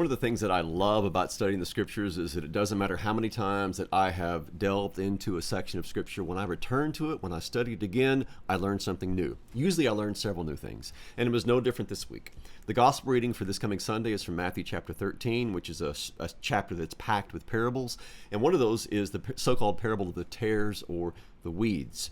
One of the things that I love about studying the scriptures is that it doesn't matter how many times that I have delved into a section of scripture. When I return to it, when I study it again, I learn something new. Usually I learn several new things, and it was no different this week. The gospel reading for this coming Sunday is from Matthew chapter 13, which is a chapter that's packed with parables, and one of those is the so-called parable of the tares or the weeds.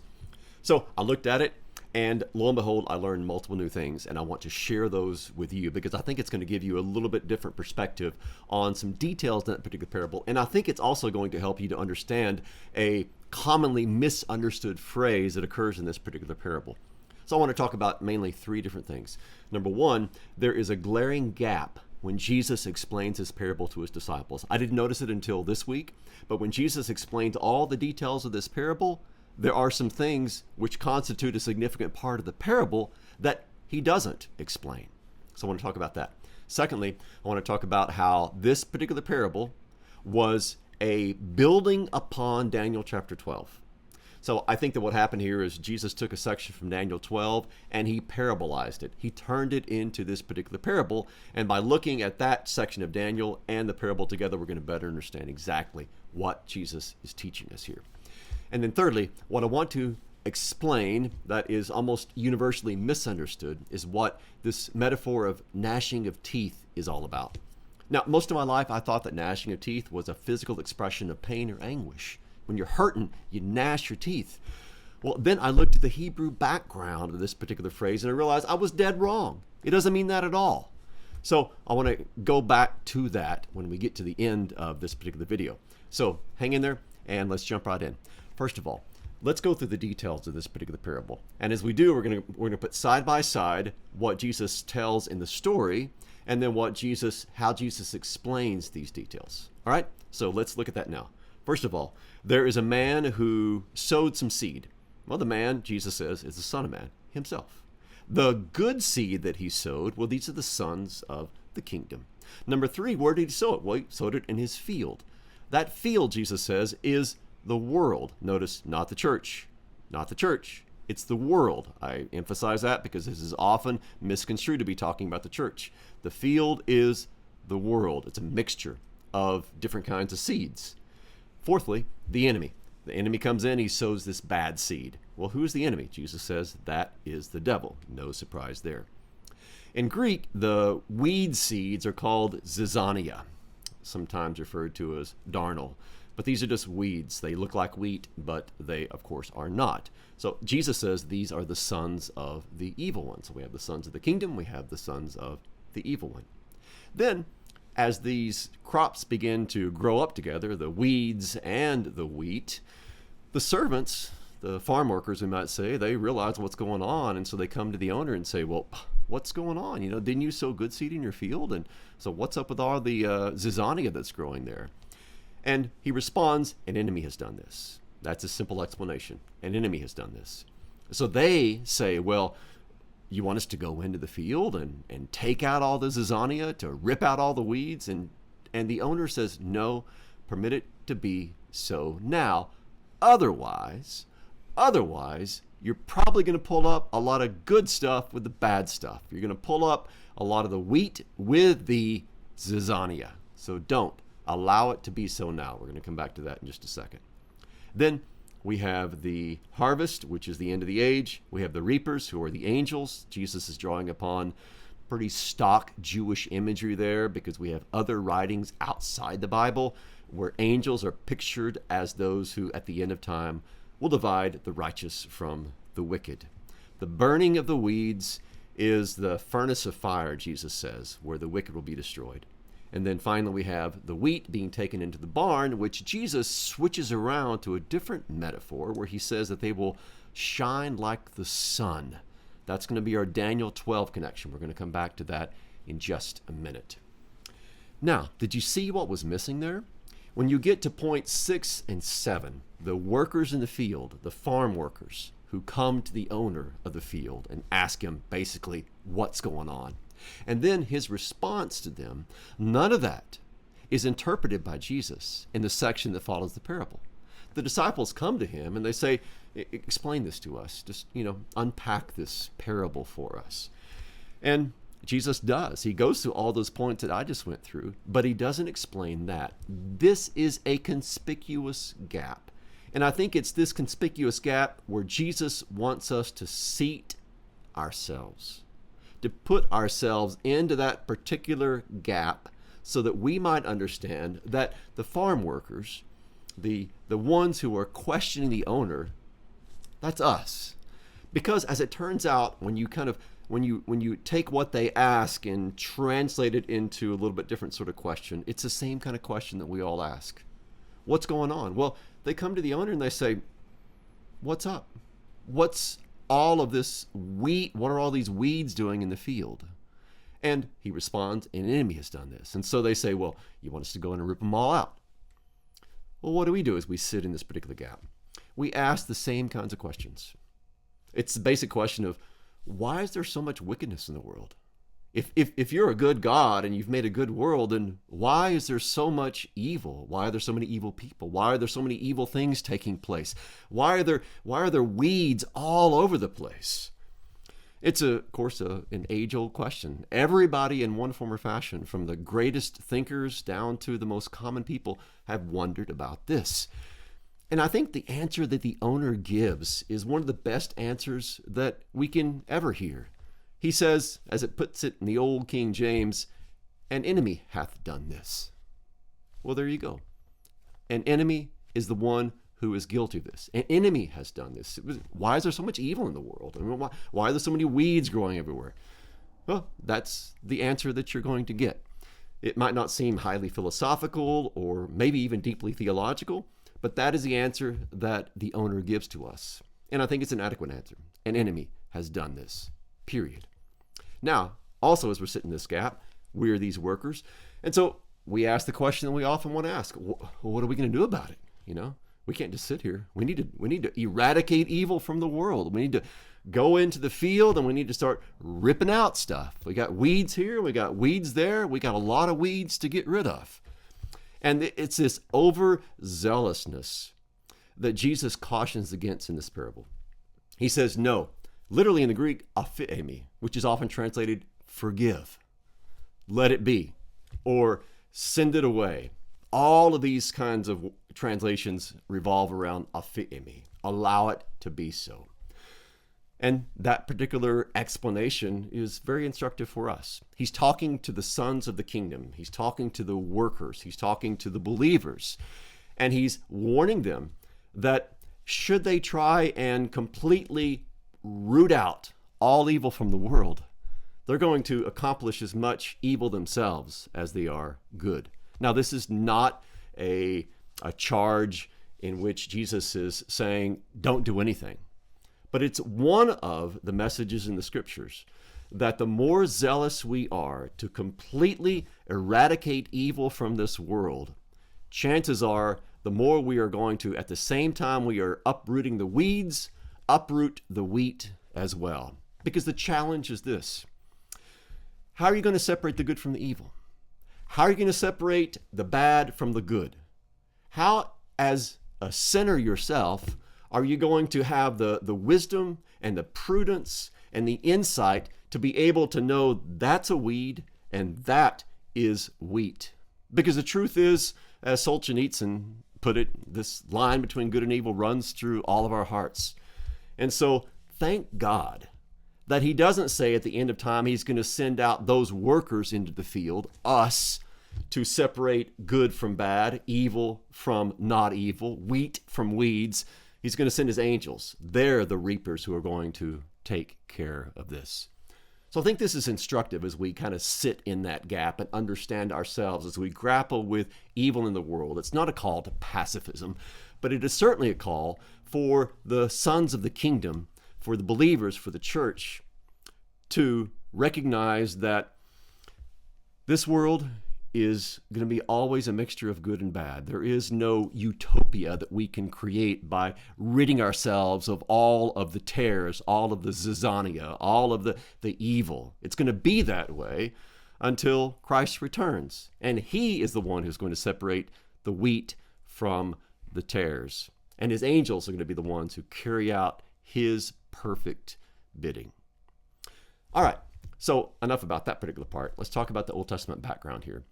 So I looked at it, and lo and behold, I learned multiple new things, and I want to share those with you because I think it's going to give you a little bit different perspective on some details in that particular parable. And I think it's also going to help you to understand a commonly misunderstood phrase that occurs in this particular parable. So I want to talk about mainly three different things. Number one, there is a glaring gap when Jesus explains this parable to his disciples. I didn't notice it until this week, but when Jesus explained all the details of this parable, there are some things which constitute a significant part of the parable that he doesn't explain. So I want to talk about that. Secondly, I want to talk about how this particular parable was a building upon Daniel chapter 12. So I think that what happened here is Jesus took a section from Daniel 12 and he parabolized it. He turned it into this particular parable. And by looking at that section of Daniel and the parable together, we're going to better understand exactly what Jesus is teaching us here. And then thirdly, what I want to explain that is almost universally misunderstood is what this metaphor of gnashing of teeth is all about. Now, most of my life, I thought that gnashing of teeth was a physical expression of pain or anguish. When you're hurting, you gnash your teeth. Well, then I looked at the Hebrew background of this particular phrase and I realized I was dead wrong. It doesn't mean that at all. So I want to go back to that when we get to the end of this particular video. So hang in there and let's jump right in. First of all, let's go through the details of this particular parable. And as we do, we're going to put side by side what Jesus tells in the story and then how Jesus explains these details. All right, so let's look at that now. First of all, there is a man who sowed some seed. Well, the man, Jesus says, is the Son of Man himself. The good seed that he sowed, well, these are the sons of the kingdom. Number three, where did he sow it? Well, he sowed it in his field. That field, Jesus says, is the world. Notice, not the church. Not the church. It's the world. I emphasize that because this is often misconstrued to be talking about the church. The field is the world. It's a mixture of different kinds of seeds. Fourthly, the enemy. The enemy comes in, he sows this bad seed. Well, who is the enemy? Jesus says that is the devil. No surprise there. In Greek, the weed seeds are called zizania, sometimes referred to as darnel. But these are just weeds. They look like wheat, but they, of course, are not. So Jesus says these are the sons of the evil one. So we have the sons of the kingdom, we have the sons of the evil one. Then, as these crops begin to grow up together, the weeds and the wheat, the servants, the farm workers, we might say, they realize what's going on. And so they come to the owner and say, well, what's going on? Didn't you sow good seed in your field? And so what's up with all the zizania that's growing there? And he responds, an enemy has done this. That's a simple explanation. An enemy has done this. So they say, well, you want us to go into the field and take out all the zizania, to rip out all the weeds? And the owner says, no, permit it to be so now. Otherwise, you're probably going to pull up a lot of good stuff with the bad stuff. You're going to pull up a lot of the wheat with the zizania. So don't. Allow it to be so now. We're going to come back to that in just a second. Then we have the harvest, which is the end of the age. We have the reapers, who are the angels. Jesus is drawing upon pretty stock Jewish imagery there because we have other writings outside the Bible where angels are pictured as those who at the end of time will divide the righteous from the wicked. The burning of the weeds is the furnace of fire, Jesus says, where the wicked will be destroyed. And then finally we have the wheat being taken into the barn, which Jesus switches around to a different metaphor where he says that they will shine like the sun. That's going to be our Daniel 12 connection. We're going to come back to that in just a minute. Now, did you see what was missing there? When you get to points 6 and 7, the workers in the field, the farm workers who come to the owner of the field and ask him basically what's going on. And then his response to them, none of that is interpreted by Jesus in the section that follows the parable. The disciples come to him and they say, explain this to us. Just, unpack this parable for us. And Jesus does. He goes through all those points that I just went through, but he doesn't explain that. This is a conspicuous gap. And I think it's this conspicuous gap where Jesus wants us to seat ourselves, to put ourselves into that particular gap so that we might understand that the farm workers, the ones who are questioning the owner, that's us. Because as it turns out, when you take what they ask and translate it into a little bit different sort of question, it's the same kind of question that we all ask. What's going on? Well, they come to the owner and they say, what's up? What's all of this wheat? What are all these weeds doing in the field? And he responds, an enemy has done this. And so they say, well, you want us to go in and rip them all out? Well, what do we do as we sit in this particular gap? We ask the same kinds of questions. It's the basic question of, why is there so much wickedness in the world? If you're a good God and you've made a good world, then why is there so much evil? Why are there so many evil people? Why are there so many evil things taking place? Why are there weeds all over the place? It's, of course, an age-old question. Everybody in one form or fashion, from the greatest thinkers down to the most common people, have wondered about this. And I think the answer that the owner gives is one of the best answers that we can ever hear. He says, as it puts it in the old King James, an enemy hath done this. Well, there you go. An enemy is the one who is guilty of this. An enemy has done this. Why is there so much evil in the world? I mean, why are there so many weeds growing everywhere? Well, that's the answer that you're going to get. It might not seem highly philosophical or maybe even deeply theological, but that is the answer that the owner gives to us. And I think it's an adequate answer. An enemy has done this, period. Now, also as we're sitting in this gap, we're these workers. And so we ask the question that we often want to ask. Well, what are we going to do about it? You know, we can't just sit here. We need to eradicate evil from the world. We need to go into the field and we need to start ripping out stuff. We got weeds here. We got weeds there. We got a lot of weeds to get rid of. And it's this overzealousness that Jesus cautions against in this parable. He says, no, literally in the Greek, aphiemi, which is often translated forgive, let it be, or send it away. All of these kinds of translations revolve around aphiemi, allow it to be so. And that particular explanation is very instructive for us. He's talking to the sons of the kingdom. He's talking to the workers. He's talking to the believers. And he's warning them that should they try and completely root out all evil from the world, they're going to accomplish as much evil themselves as they are good. Now, this is not a charge in which Jesus is saying, don't do anything. But it's one of the messages in the scriptures that the more zealous we are to completely eradicate evil from this world, chances are the more we are going to, at the same time we are uprooting the weeds, uproot the wheat as well. Because the challenge is this. How are you going to separate the good from the evil? How are you going to separate the bad from the good? How, as a sinner yourself, are you going to have the wisdom and the prudence and the insight to be able to know that's a weed and that is wheat? Because the truth is, as Solzhenitsyn put it, this line between good and evil runs through all of our hearts. And so thank God that he doesn't say at the end of time he's going to send out those workers into the field, us, to separate good from bad, evil from not evil, wheat from weeds. He's going to send his angels. They're the reapers who are going to take care of this. So I think this is instructive as we kind of sit in that gap and understand ourselves as we grapple with evil in the world. It's not a call to pacifism, but it is certainly a call for the sons of the kingdom, for the believers, for the church, to recognize that this world is going to be always a mixture of good and bad. There is no utopia that we can create by ridding ourselves of all of the tares, all of the zizania, all of the evil. It's going to be that way until Christ returns. And he is the one who's going to separate the wheat from the tares. And his angels are going to be the ones who carry out his perfect bidding. All right. So enough about that particular part. Let's talk about the Old Testament background here.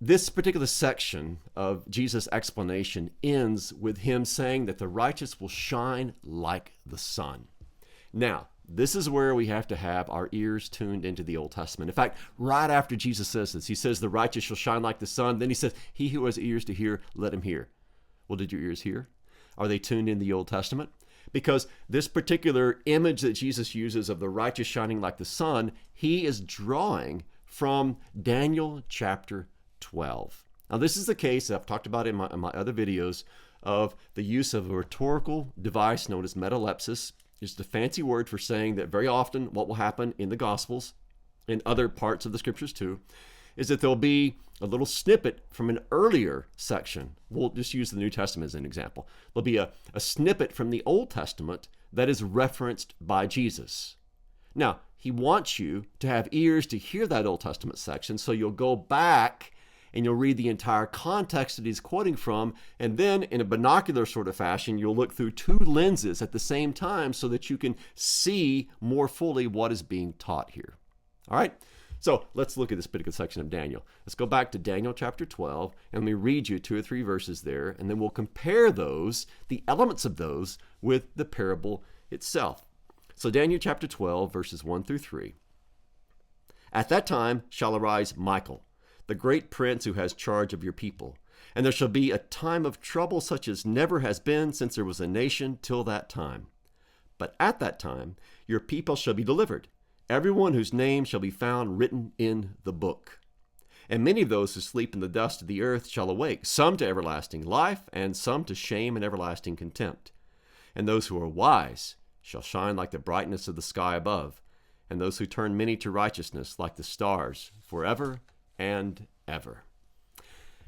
This particular section of Jesus' explanation ends with him saying that the righteous will shine like the sun. Now, this is where we have to have our ears tuned into the Old Testament. In fact, right after Jesus says this, he says, the righteous shall shine like the sun. Then he says, he who has ears to hear, let him hear. Well, did your ears hear? Are they tuned in the Old Testament? Because this particular image that Jesus uses of the righteous shining like the sun, he is drawing from Daniel chapter 12. Now, this is the case, I've talked about in my other videos, of the use of a rhetorical device known as metalepsis. It's a fancy word for saying that very often what will happen in the Gospels, and other parts of the Scriptures too, is that there'll be a little snippet from an earlier section. We'll just use the New Testament as an example. There'll be a snippet from the Old Testament that is referenced by Jesus. Now, he wants you to have ears to hear that Old Testament section, so you'll go back and you'll read the entire context that he's quoting from, and then in a binocular sort of fashion, you'll look through two lenses at the same time so that you can see more fully what is being taught here. All right? So let's look at this particular section of Daniel. Let's go back to Daniel chapter 12, and let me read you 2 or 3 verses there, and then we'll compare those, the elements of those, with the parable itself. So Daniel chapter 12, verses 1 through 3. At that time shall arise Michael, the great prince who has charge of your people. And there shall be a time of trouble such as never has been since there was a nation till that time. But at that time your people shall be delivered, everyone whose name shall be found written in the book. And many of those who sleep in the dust of the earth shall awake, some to everlasting life, and some to shame and everlasting contempt. And those who are wise shall shine like the brightness of the sky above, and those who turn many to righteousness like the stars forever and ever.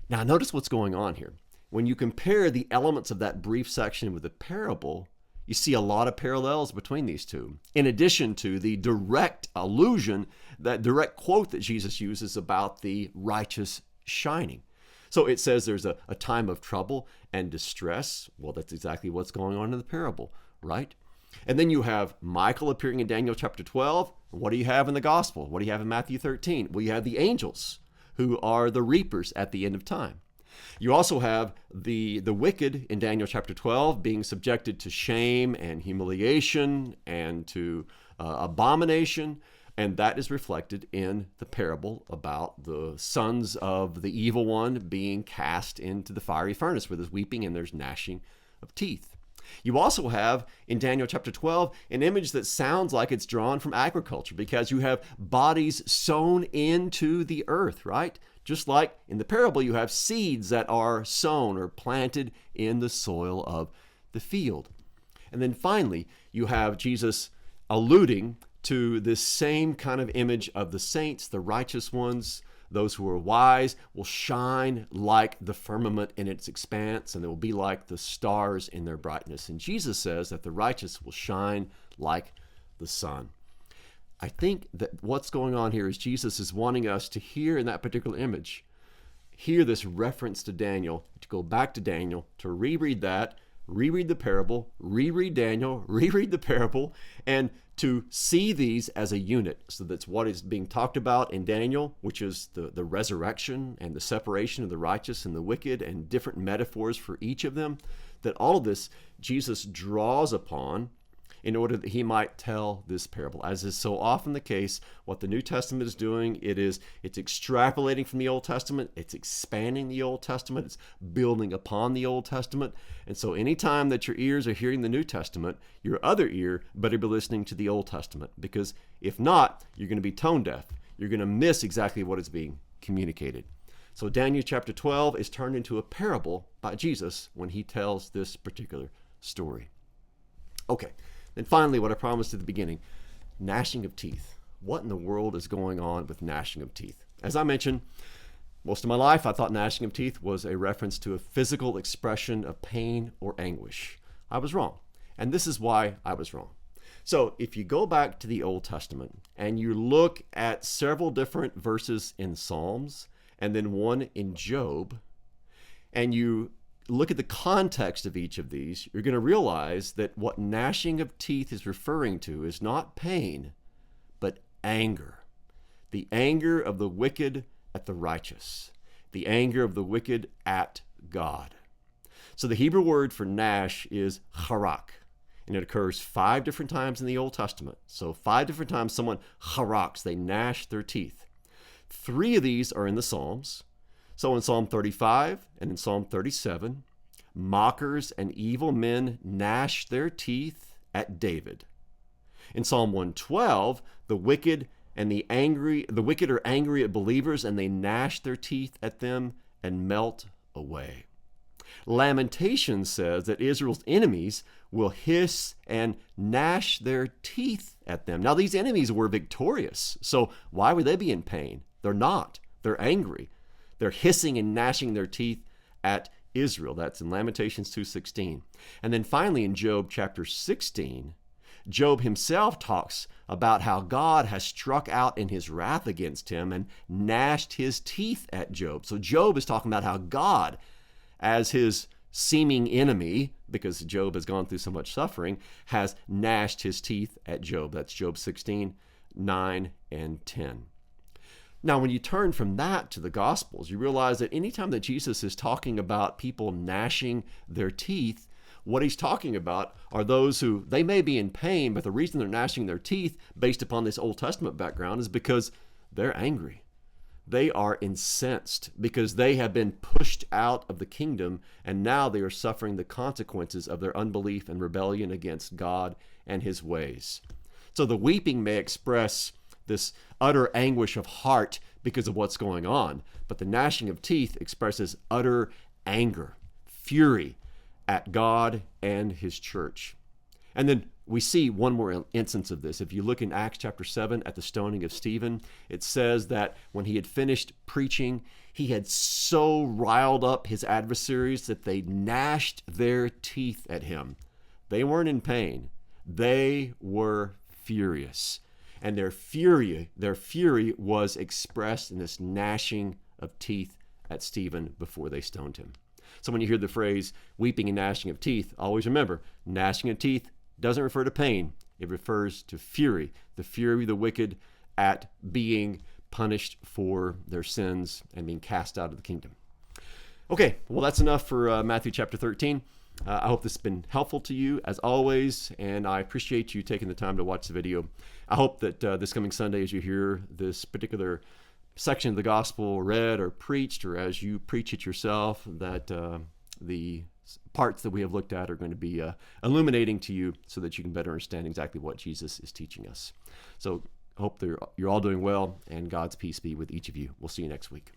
Now, notice what's going on here. When you compare the elements of that brief section with the parable, you see a lot of parallels between these two, in addition to the direct allusion, that direct quote that Jesus uses about the righteous shining. So it says there's a time of trouble and distress. Well, that's exactly what's going on in the parable, right? And then you have Michael appearing in Daniel chapter 12. What do you have in the gospel? What do you have in Matthew 13? Well, you have the angels who are the reapers at the end of time. You also have the wicked in Daniel chapter 12 being subjected to shame and humiliation and to abomination, and that is reflected in the parable about the sons of the evil one being cast into the fiery furnace where there's weeping and there's gnashing of teeth. You also have in Daniel chapter 12 an image that sounds like it's drawn from agriculture, because you have bodies sown into the earth, right? Just like in the parable, you have seeds that are sown or planted in the soil of the field. And then finally, you have Jesus alluding to this same kind of image of the saints, the righteous ones. Those who are wise will shine like the firmament in its expanse, and they will be like the stars in their brightness. And Jesus says that the righteous will shine like the sun. I think that what's going on here is Jesus is wanting us to hear in that particular image, hear this reference to Daniel, to go back to Daniel, to reread that, reread the parable, reread Daniel, reread the parable, and to see these as a unit. So that's what is being talked about in Daniel, which is the resurrection and the separation of the righteous and the wicked, and different metaphors for each of them. That all of this Jesus draws upon in order that he might tell this parable. As is so often the case, what the New Testament is doing, it's extrapolating from the Old Testament, it's expanding the Old Testament, it's building upon the Old Testament. And so anytime that your ears are hearing the New Testament, your other ear better be listening to the Old Testament, because if not, you're going to be tone deaf. You're going to miss exactly what is being communicated. So Daniel chapter 12 is turned into a parable by Jesus when he tells this particular story. Okay. And finally, what I promised at the beginning, gnashing of teeth. What in the world is going on with gnashing of teeth? As I mentioned, most of my life I thought gnashing of teeth was a reference to a physical expression of pain or anguish. I was wrong. And this is why I was wrong. So if you go back to the Old Testament and you look at several different verses in Psalms and then one in Job, and you look at the context of each of these, you're going to realize that what gnashing of teeth is referring to is not pain, but anger. The anger of the wicked at the righteous. The anger of the wicked at God. So the Hebrew word for gnash is harak, and it occurs 5 different times in the Old Testament. So 5 different times someone haraks, they gnash their teeth. 3 of these are in the Psalms. So in Psalm 35 and in Psalm 37, mockers and evil men gnash their teeth at David. In Psalm 112, the wicked are angry at believers, and they gnash their teeth at them and melt away. Lamentations says that Israel's enemies will hiss and gnash their teeth at them. Now, these enemies were victorious, so why would they be in pain? They're not. They're angry. They're hissing and gnashing their teeth at Israel. That's in Lamentations 2:16. And then finally in Job chapter 16, Job himself talks about how God has struck out in his wrath against him and gnashed his teeth at Job. So Job is talking about how God, as his seeming enemy, because Job has gone through so much suffering, has gnashed his teeth at Job. That's Job 16, 9, and 10. Now, when you turn from that to the Gospels, you realize that anytime that Jesus is talking about people gnashing their teeth, what he's talking about are those who, they may be in pain, but the reason they're gnashing their teeth based upon this Old Testament background is because they're angry. They are incensed because they have been pushed out of the kingdom, and now they are suffering the consequences of their unbelief and rebellion against God and his ways. So the weeping may express this utter anguish of heart because of what's going on, but the gnashing of teeth expresses utter anger, fury at God and his church. And then we see one more instance of this. If you look in Acts chapter 7 at the stoning of Stephen, it says that when he had finished preaching, he had so riled up his adversaries that they gnashed their teeth at him. They weren't in pain. They were furious. And their fury was expressed in this gnashing of teeth at Stephen before they stoned him. So when you hear the phrase weeping and gnashing of teeth, always remember, gnashing of teeth doesn't refer to pain. It refers to fury, the fury of the wicked at being punished for their sins and being cast out of the kingdom. Okay, well, that's enough for Matthew chapter 13. I hope this has been helpful to you, as always, and I appreciate you taking the time to watch the video. I hope that this coming Sunday, as you hear this particular section of the gospel read or preached, or as you preach it yourself, that the parts that we have looked at are going to be illuminating to you so that you can better understand exactly what Jesus is teaching us. So I hope you're all doing well, and God's peace be with each of you. We'll see you next week.